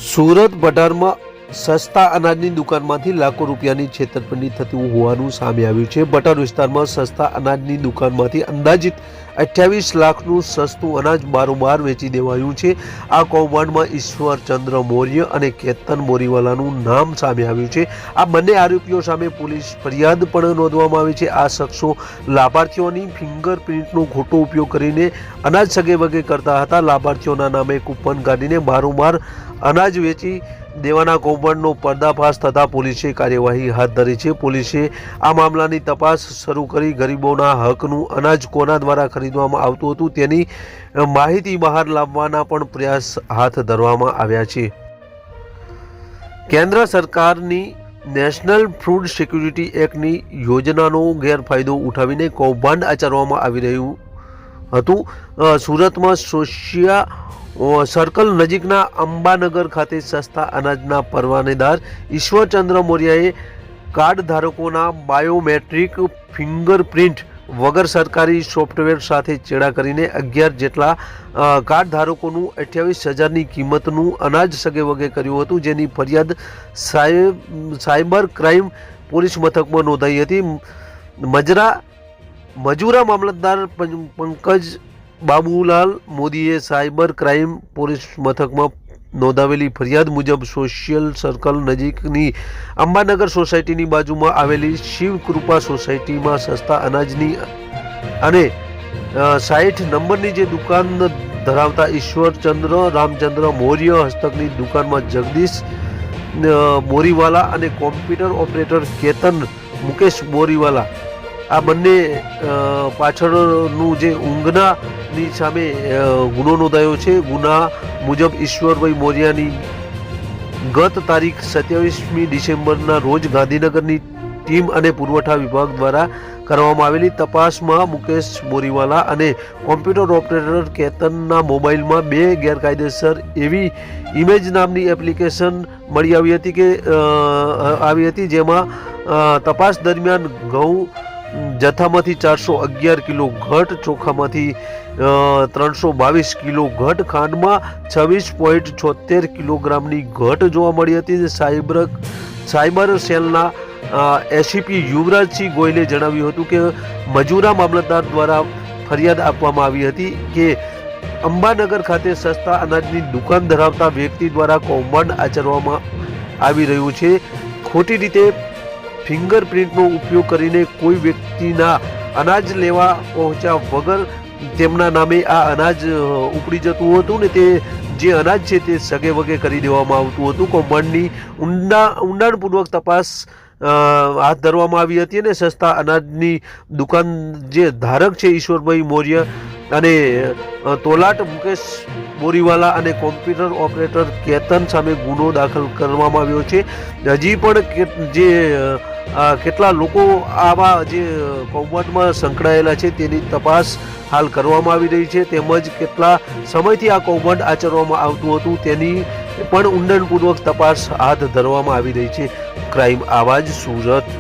સુરત બજારમાં સસ્તા અનાજની દુકાનમાંથી લાખો રૂપિયાની છેતરપિંડી થતી હોવાનું સામે આવ્યું છે। બજાર વિસ્તારમાં સસ્તા અનાજની દુકાનમાંથી અંદાજિત 28 લાખનું સસ્તું અનાજ બારોબાર વેચી દેવાયું છે। આ કૌભાંડમાં ઈશ્વરચંદ્ર મૌર્ય અને કેતન બોરીવાલાનું નામ સામે આવ્યું છે। આ બંને આરોપીઓ સામે પોલીસ ફરિયાદ પણ નોંધવામાં આવી છે। આ શખ્સો લાભાર્થીઓની ફિંગરપ્રિન્ટનો ખોટો ઉપયોગ કરીને અનાજ સગેવગે કરતા હતા। લાભાર્થીઓના નામે કૂપન કાઢીને બારોબાર અનાજ વેચી દેવાના કૌભાંડનો પર્દાફાશ થતા પોલીસે કાર્યવાહી હાથ ધરી છે। પોલીસે આ મામલાની તપાસ શરૂ કરી ગરીબોના હકનું અનાજ કોના દ્વારા ખરીદવામાં આવતું હતું તેની માહિતી બહાર લાવવાના પણ પ્રયાસ હાથ ધરવામાં આવ્યા છે। કેન્દ્ર સરકારની નેશનલ ફૂડ સિક્યુરિટી એક્ટની યોજનાનો ગેરફાયદો ઉઠાવીને કૌભાંડ આચરવામાં આવી રહ્યું હતું। સુરતમાં સોશિયા સર્કલ નજીકના અંબાનગર ખાતે સસ્તા અનાજના પરવાનેદાર ઈશ્વરચંદ્ર મૌર્યએ કાર્ડ ધારકોના બાયોમેટ્રિક ફિંગરપ્રિન્ટ વગર સરકારી સોફ્ટવેર સાથે ચેડા કરીને 11 જેટલા કાર્ડ ધારકોનું 28,000ની કિંમતનું અનાજ સગેવગે કર્યું હતું, જેની ફરિયાદ સાયબર ક્રાઇમ પોલીસ મથકમાં નોંધાઈ હતી। મજૂરા મામલતદાર પંકજ બાબુલાલ મોદીએ સાયબર ક્રાઇમ પોલીસ મથકમાં નોંધાવેલી ફરિયાદ મુજબ સોશિયલ સર્કલ નજીકની અંબાનગર સોસાયટીની બાજુમાં આવેલી શિવકૃપા સોસાયટીમાં સસ્તા અનાજની અને 60 નંબરની જે દુકાન ધરાવતા ઈશ્વરચંદ્ર રામચંદ્ર મૌર્ય હસ્તકની દુકાનમાં જગદીશ બોરીવાલા અને કોમ્પ્યુટર ઓપરેટર કેતન મુકેશ બોરીવાલા આ બંને પાછળનું જે ઊંઘનાની સામે ગુનો નોંધાયો છે। ગુના મુજબ ઈશ્વરભાઈ મૌર્યાની ગત તારીખ 27મી ડિસેમ્બરના રોજ ગાંધીનગરની ટીમ અને પુરવઠા વિભાગ દ્વારા કરવામાં આવેલી તપાસમાં મુકેશ બોરીવાલા અને કોમ્પ્યુટર ઓપરેટર કેતનના મોબાઈલમાં 2 ગેરકાયદેસર એવી ઇમેજ નામની એપ્લિકેશન મળી આવી હતી જેમાં તપાસ દરમિયાન ઘઉં જથ્થામાંથી 411 કિલો ઘટ, ચોખામાંથી 322 કિલો ઘટ, ખાંડમાં 26.76 કિલોગ્રામની ઘટ જોવા મળી હતી। સાયબર સેલના એસીપી યુવરાજસિંહ ગોયલે જણાવ્યું હતું કે મજૂરા મામલતદાર દ્વારા ફરિયાદ આપવામાં આવી હતી કે અંબાનગર ખાતે સસ્તા અનાજની દુકાન ધરાવતા વ્યક્તિ દ્વારા કૌભાંડ આચરવામાં આવી રહ્યું છે। ખોટી રીતે ફિંગરપ્રિન્ટનો ઉપયોગ કરીને કોઈ વ્યક્તિના અનાજ લેવા પહોંચ્યા વગર તેમના નામે આ અનાજ ઉપડી જતું હતું ને તે જે અનાજ છે તે સગે વગે કરી દેવામાં આવતું હતું। કૌભાંડની ઊંડાણપૂર્વક તપાસ હાથ ધરવામાં આવી હતી અને સસ્તા અનાજની દુકાન જે ધારક છે ઈશ્વરભાઈ મૌર્ય અને તોલાટ મુકેશ બોરીવાલા અને કોમ્પ્યુટર ઓપરેટર કેતન સામે ગુનો દાખલ કરવામાં આવ્યો છે। હજી પણ જે કેટલા લોકો આવા જે કૌભાંડમાં સંકળાયેલા છે તેની તપાસ હાલ કરવામાં આવી રહી છે, તેમજ કેટલા સમયથી આ કૌભાંડ આચરવામાં આવતું હતું તેની પણ ઊંડાણપૂર્વક તપાસ હાથ ધરવામાં આવી રહી છે। ક્રાઇમ આવાજ સુરત।